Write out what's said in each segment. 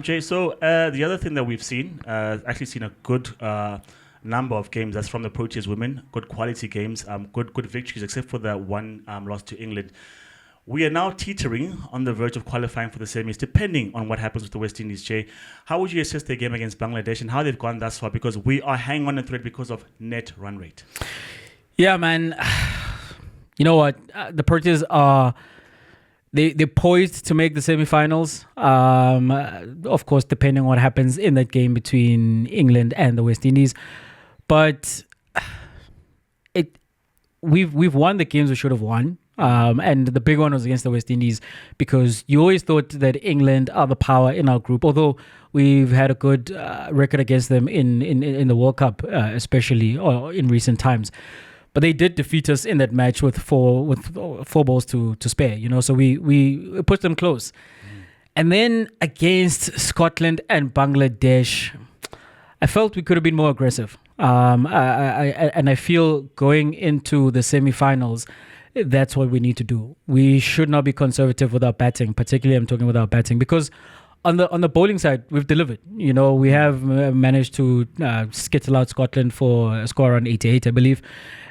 Jay, so the other thing that we've seen, actually seen a good number of games that's from the Proteas Women, good quality games, good victories, except for the one loss to England. We are now teetering on the verge of qualifying for the semis, depending on what happens with the West Indies, Jay. How would you assess their game against Bangladesh and how they've gone thus far? Because we are hanging on a thread because of net run rate. Yeah, man. You know what? The Proteas are... They're poised to make the semifinals. Of course, depending on what happens in that game between England and the West Indies. But we've won the games we should have won. And the big one was against the West Indies because you always thought that England are the power in our group, although we've had a good record against them in the World Cup, especially or in recent times. But they did defeat us in that match with four balls to spare, so we pushed them close. And then against Scotland and Bangladesh, I felt we could have been more aggressive. I feel going into the semifinals, that's what we need to do. We should not be conservative with our batting, particularly I'm talking about our batting, because on the bowling side, we've delivered. We have managed to skittle out Scotland for a score around 88, I believe,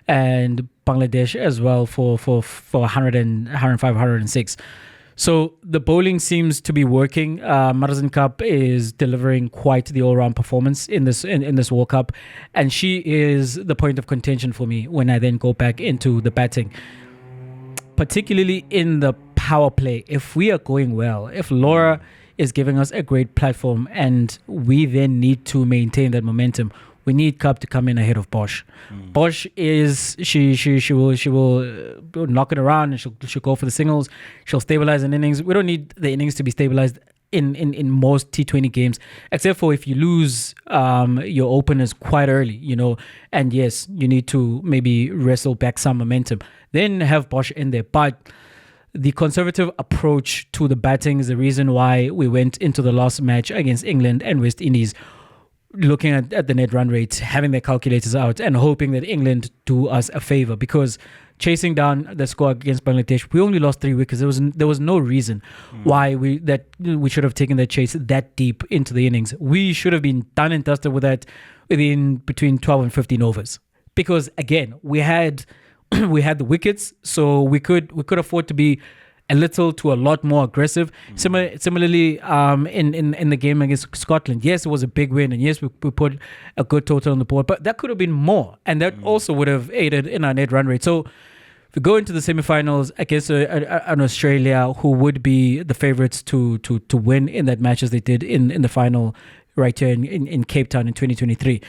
and Bangladesh as well for 105, 106. So the bowling seems to be working. Marzan Cup is delivering quite the all-round performance in this World Cup, and she is the point of contention for me when I then go back into the batting, particularly in the power play. If we are going well, if Laura is giving us a great platform and we then need to maintain that momentum, we need Cup to come in ahead of Bosch. Bosch is she will knock it around and she'll go for the singles. She'll stabilize an innings. We don't need the innings to be stabilized in most T20 games, except for if you lose your openers quite early, and yes, you need to maybe wrestle back some momentum. Then have Bosch in there. But the conservative approach to the batting is the reason why we went into the last match against England and West Indies looking at the net run rate, having their calculators out and hoping that England do us a favour, because chasing down the score against Bangladesh, we only lost 3 wickets. There was no reason why we should have taken that chase that deep into the innings. We should have been done and dusted with that within between 12 and 15 overs, because again, we had the wickets, so we could afford to be a little to a lot more aggressive. Similarly, in the game against Scotland, yes, it was a big win, and yes, we put a good total on the board, but that could have been more, and that also would have aided in our net run rate. So if we go into the semifinals against an Australia who would be the favourites to win in that match as they did in the final right here in Cape Town in 2023,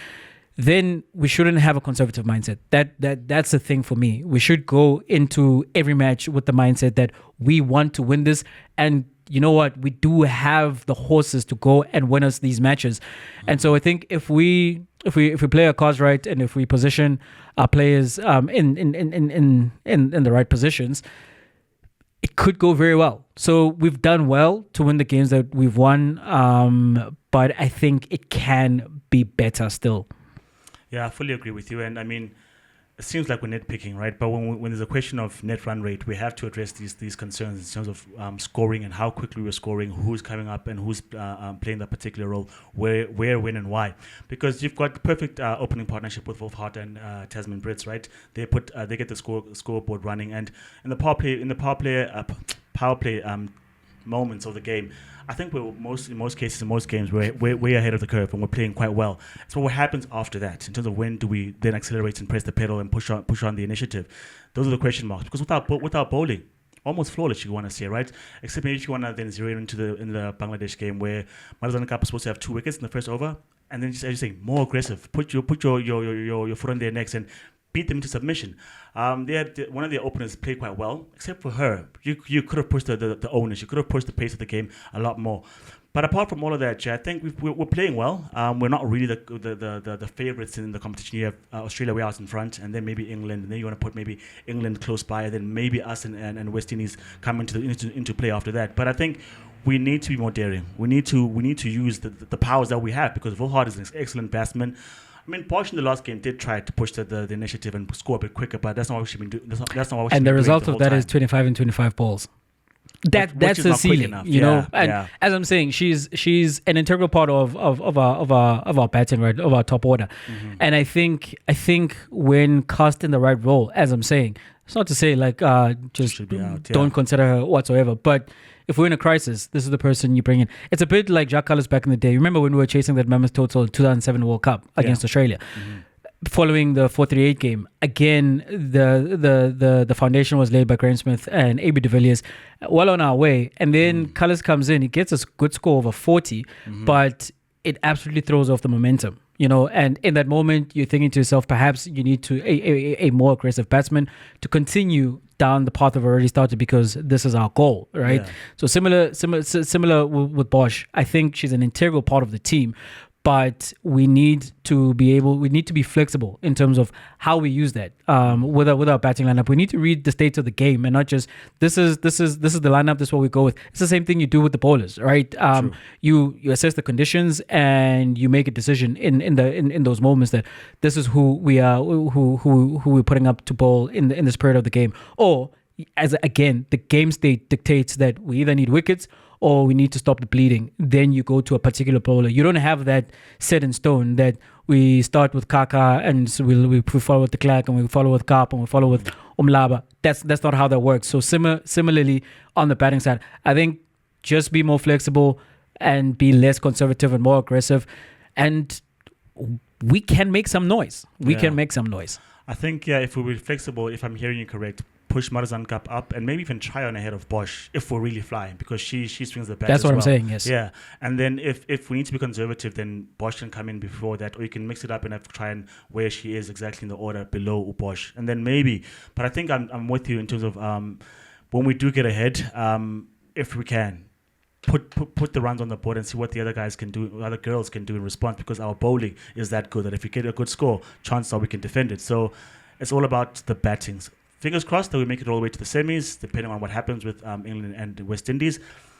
then we shouldn't have a conservative mindset. That's the thing for me. We should go into every match with the mindset that we want to win this, and you know what? We do have the horses to go and win us these matches. And so I think if we play our cards right and if we position our players in the right positions, it could go very well. So we've done well to win the games that we've won, but I think it can be better still. Yeah, I fully agree with you. And I mean, it seems like we're nitpicking, right? But when there's a question of net run rate, we have to address these concerns in terms of scoring and how quickly we're scoring, who's coming up and who's playing that particular role, where, when, and why. Because you've got the perfect opening partnership with Wolf Hart and Tasman Brits, right? They get the scoreboard running, and in the power play moments of the game, I think we're in most games we're way ahead of the curve and we're playing quite well. So what happens after that in terms of when do we then accelerate and press the pedal and push on the initiative? Those are the question marks, because without bowling, almost flawless, you want to say, right? Except maybe if you want to then zero in the Bangladesh game where Marzan Cup is supposed to have 2 wickets in the first over, and then just, as you say, more aggressive, put your foot on their necks and beat them into submission. One of their openers played quite well, except for her. You could have pushed the owners. You could have pushed the pace of the game a lot more. But apart from all of that, Jay, I think we're playing well. We're not really the favourites in the competition. You have Australia way out in front, and then maybe England, and then you want to put maybe England close by, and then maybe us and West Indies come into play after that. But I think we need to be more daring. We need to use the powers that we have, because Volhard is an excellent batsman. I mean, Bosch in the last game did try to push the initiative and score a bit quicker, but that's not what she's been doing. That's not what she's been doing. And the result of that is 25 and 25 balls. That's which is the not quick ceiling, enough. you know. And yeah. as I'm saying, she's an integral part of our batting, right, of our top order. And I think when cast in the right role, as I'm saying, it's not to say like just Should be out, yeah. don't consider her whatsoever, but if we're in a crisis, this is the person you bring in. It's a bit like Jacques Callis back in the day. Remember when we were chasing that mammoth total in 2007 World Cup against Australia? Following the 438 game, again, the foundation was laid by Graham Smith and A.B. de Villiers, well on our way. And then Cullis comes in, he gets a good score over 40, but it absolutely throws off the momentum. You know, and in that moment, you're thinking to yourself, perhaps you need to a more aggressive batsman to continue down the path we've already started, because this is our goal, right? Yeah. So similar with Bosch. I think she's an integral part of the team, but we need to be flexible in terms of how we use that with our batting lineup. We need to read the state of the game and not just this is the lineup, this is what we go with. It's the same thing you do with the bowlers, right? You assess the conditions and you make a decision in those moments that this is who we are, who we're putting up to bowl in the spirit of the game. Or as again, the game state dictates that we either need wickets or we need to stop the bleeding. Then you go to a particular bowler. You don't have that set in stone that we start with Kaka and so we follow with the Clark and we follow with Kap and we follow with Umlaba. That's not how that works. So similarly on the batting side, I think just be more flexible and be less conservative and more aggressive, and we can make some noise. I think, if we were flexible, if I'm hearing you correct, push Marizan Cup up and maybe even try on ahead of Bosch if we're really flying, because she swings the bat. That's as what well. I'm saying, yes. Yeah. And then if we need to be conservative, then Bosch can come in before that, or you can mix it up and have to try and where she is exactly in the order below Bosch. And then maybe, but I think I'm with you in terms of when we do get ahead, if we can, put the runs on the board and see what the other guys can do, other girls can do in response, because our bowling is that good that if we get a good score, chances are we can defend it. So it's all about the battings. Fingers crossed that we make it all the way to the semis, depending on what happens with England and West Indies.